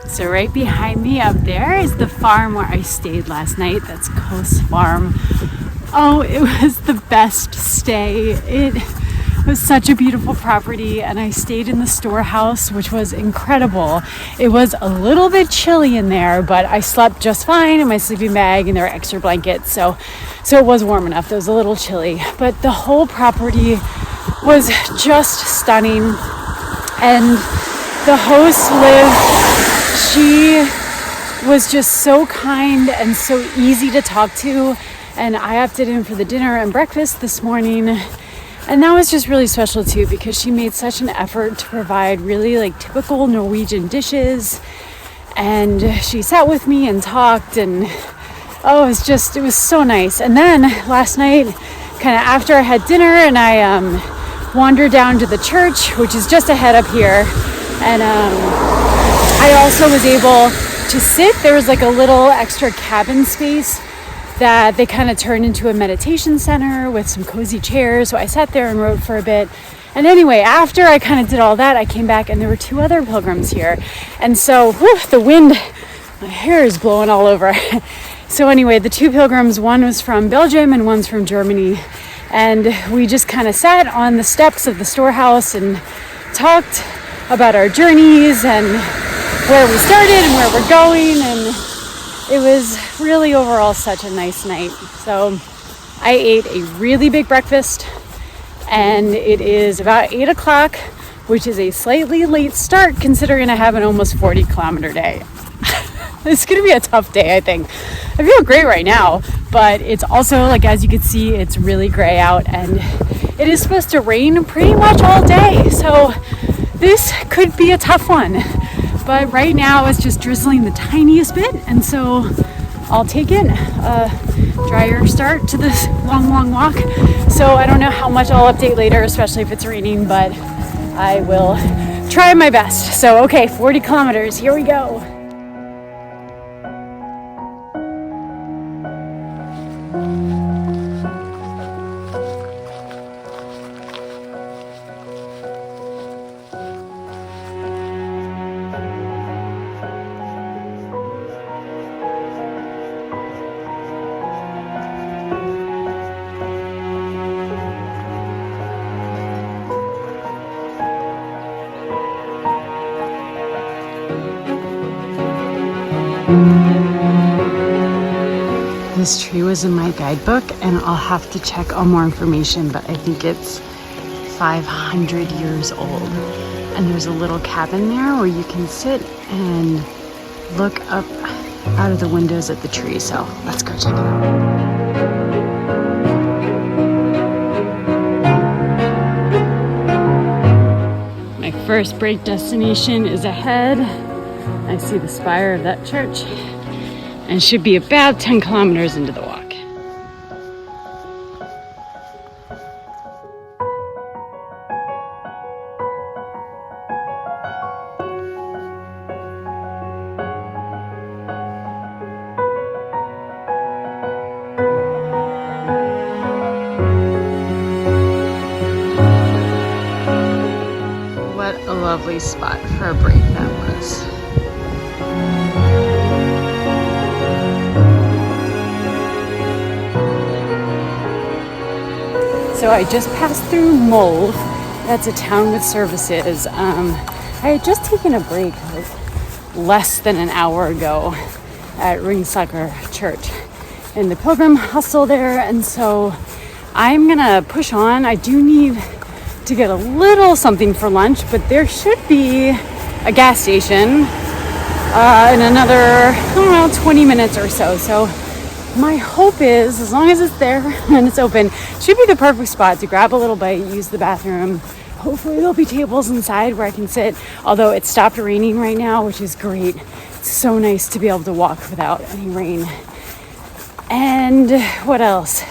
So right behind me up there is the farm where I stayed last night. That's Koss farm. Oh, it was the best stay. It was such a beautiful property, and I stayed in the storehouse, which was incredible. It was a little bit chilly in there, but I slept just fine in my sleeping bag, and there were extra blankets, so it was warm enough. It was a little chilly, but the whole property was just stunning. And the host, Liv, she was just so kind and so easy to talk to. And I opted in for the dinner and breakfast this morning. And that was just really special too, because she made such an effort to provide really like typical Norwegian dishes. And she sat with me and talked, and it was so nice. And then last night, kind of after I had dinner, and I wandered down to the church, which is just ahead up here. And I also was able to sit. There was like a little extra cabin space that they kind of turned into a meditation center with some cozy chairs. So I sat there and wrote for a bit. And anyway, after I kind of did all that, I came back and there were two other pilgrims here. And so, the wind, my hair is blowing all over. So anyway, the two pilgrims, one was from Belgium and one's from Germany. And we just kind of sat on the steps of the storehouse and talked about our journeys and where we started and where we're going. And it was really overall such a nice night. So I ate a really big breakfast, and it is about 8 o'clock, which is a slightly late start considering I have an almost 40-kilometer day. It's going to be a tough day, I think. I feel great right now, but it's also, like, as you can see, it's really gray out, and it is supposed to rain pretty much all day. So this could be a tough one. But right now it's just drizzling the tiniest bit, and so I'll take it. Drier start to this long walk. So I don't know how much I'll update later, especially if it's raining, but I will try my best. So okay, 40 kilometers, here we go. This tree was in my guidebook, and I'll have to check on more information, but I think it's 500 years old. And there's a little cabin there where you can sit and look up out of the windows at the tree. So let's go check it out. My first break destination is ahead. I see the spire of that church, and should be about 10 kilometers into the walk. What a lovely spot for a break that was. So I just passed through Mælum. That's a town with services. I had just taken a break like less than an hour ago at Ringsaker Church in the Pilgrim Hostel there, and so I'm gonna push on. I do need to get a little something for lunch, but there should be a gas station in another, 20 minutes or so. So my hope is, as long as it's there and it's open, should be the perfect spot to grab a little bite, use the bathroom. Hopefully there'll be tables inside where I can sit, although it stopped raining right now, which is great. It's so nice to be able to walk without any rain. And what else?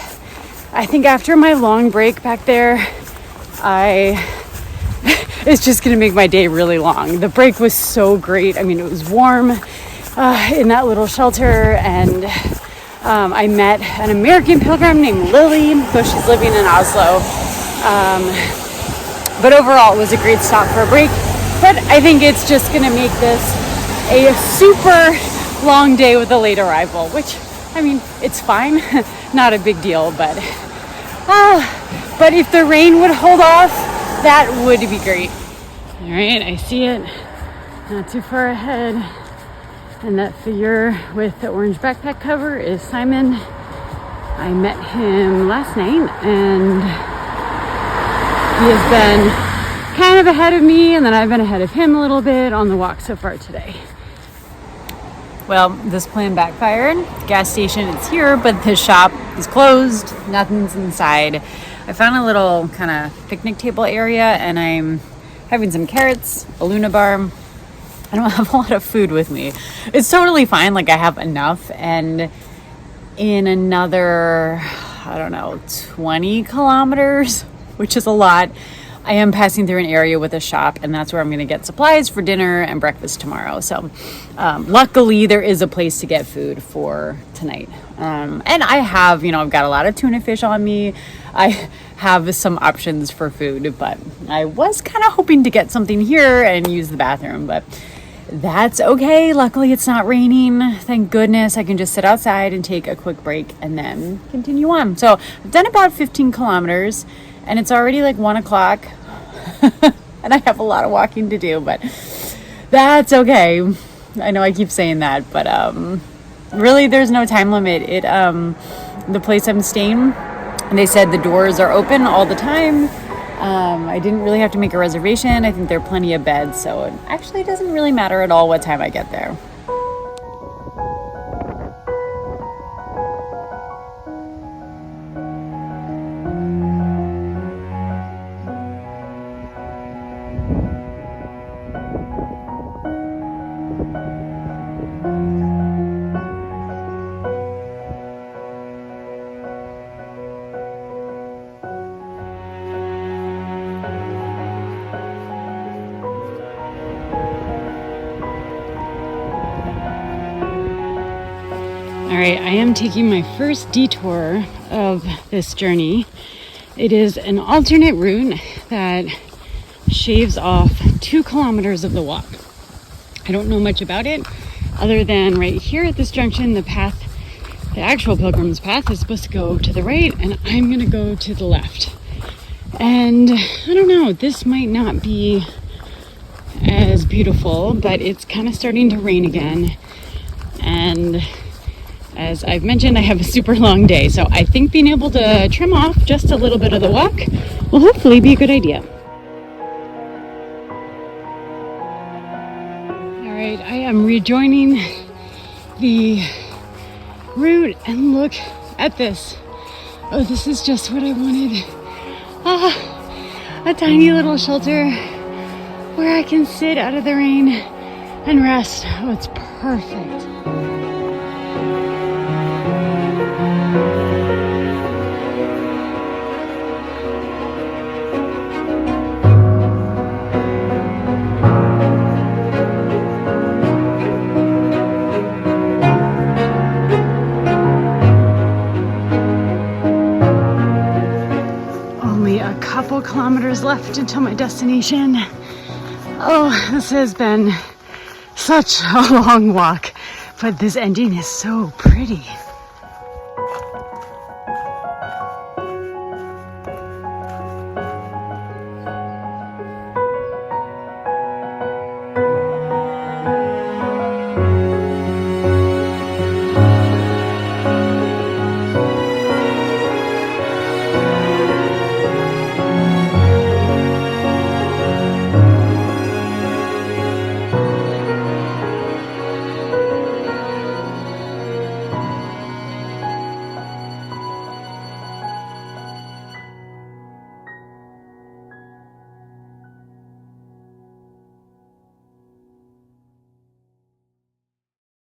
I think after my long break back there, it's just gonna make my day really long. The break was so great. I mean, it was warm in that little shelter, and I met an American pilgrim named Lily, though she's living in Oslo. But overall, it was a great stop for a break. But I think it's just going to make this a super long day with a late arrival, which, I mean, it's fine. Not a big deal, but if the rain would hold off, that would be great. All right, I see it not too far ahead. And that figure with the orange backpack cover is Simon. I met him last night, and he has been kind of ahead of me, and then I've been ahead of him a little bit on the walk so far today. Well, this plan backfired. The gas station is here, but the shop is closed. Nothing's inside. I found a little kind of picnic table area, and I'm having some carrots, a Luna bar. I don't have a lot of food with me. It's totally fine. Like, I have enough, and in another, 20 kilometers, which is a lot, I am passing through an area with a shop, and that's where I'm going to get supplies for dinner and breakfast tomorrow. So luckily there is a place to get food for tonight. And I have, I've got a lot of tuna fish on me. I have some options for food, but I was kind of hoping to get something here and use the bathroom, but that's okay. Luckily it's not raining. Thank goodness. I can just sit outside and take a quick break and then continue on. So I've done about 15 kilometers and it's already like 1 o'clock and I have a lot of walking to do, but that's okay. I know I keep saying that, but really there's no time limit. The place I'm staying, they said the doors are open all the time. I didn't really have to make a reservation. I think there are plenty of beds, so it actually doesn't really matter at all what time I get there. All right, I am taking my first detour of this journey. It is an alternate route that shaves off 2 kilometers of the walk. I don't know much about it other than right here at this junction, the actual pilgrim's path is supposed to go to the right, and I'm gonna go to the left. And I don't know, this might not be as beautiful, but it's kind of starting to rain again. And as I've mentioned, I have a super long day, so I think being able to trim off just a little bit of the walk will hopefully be a good idea. All right, I am rejoining the route, and look at this. Oh, this is just what I wanted. A tiny little shelter where I can sit out of the rain and rest. Oh, it's perfect. Couple kilometers left until my destination. Oh, this has been such a long walk, but this ending is so pretty.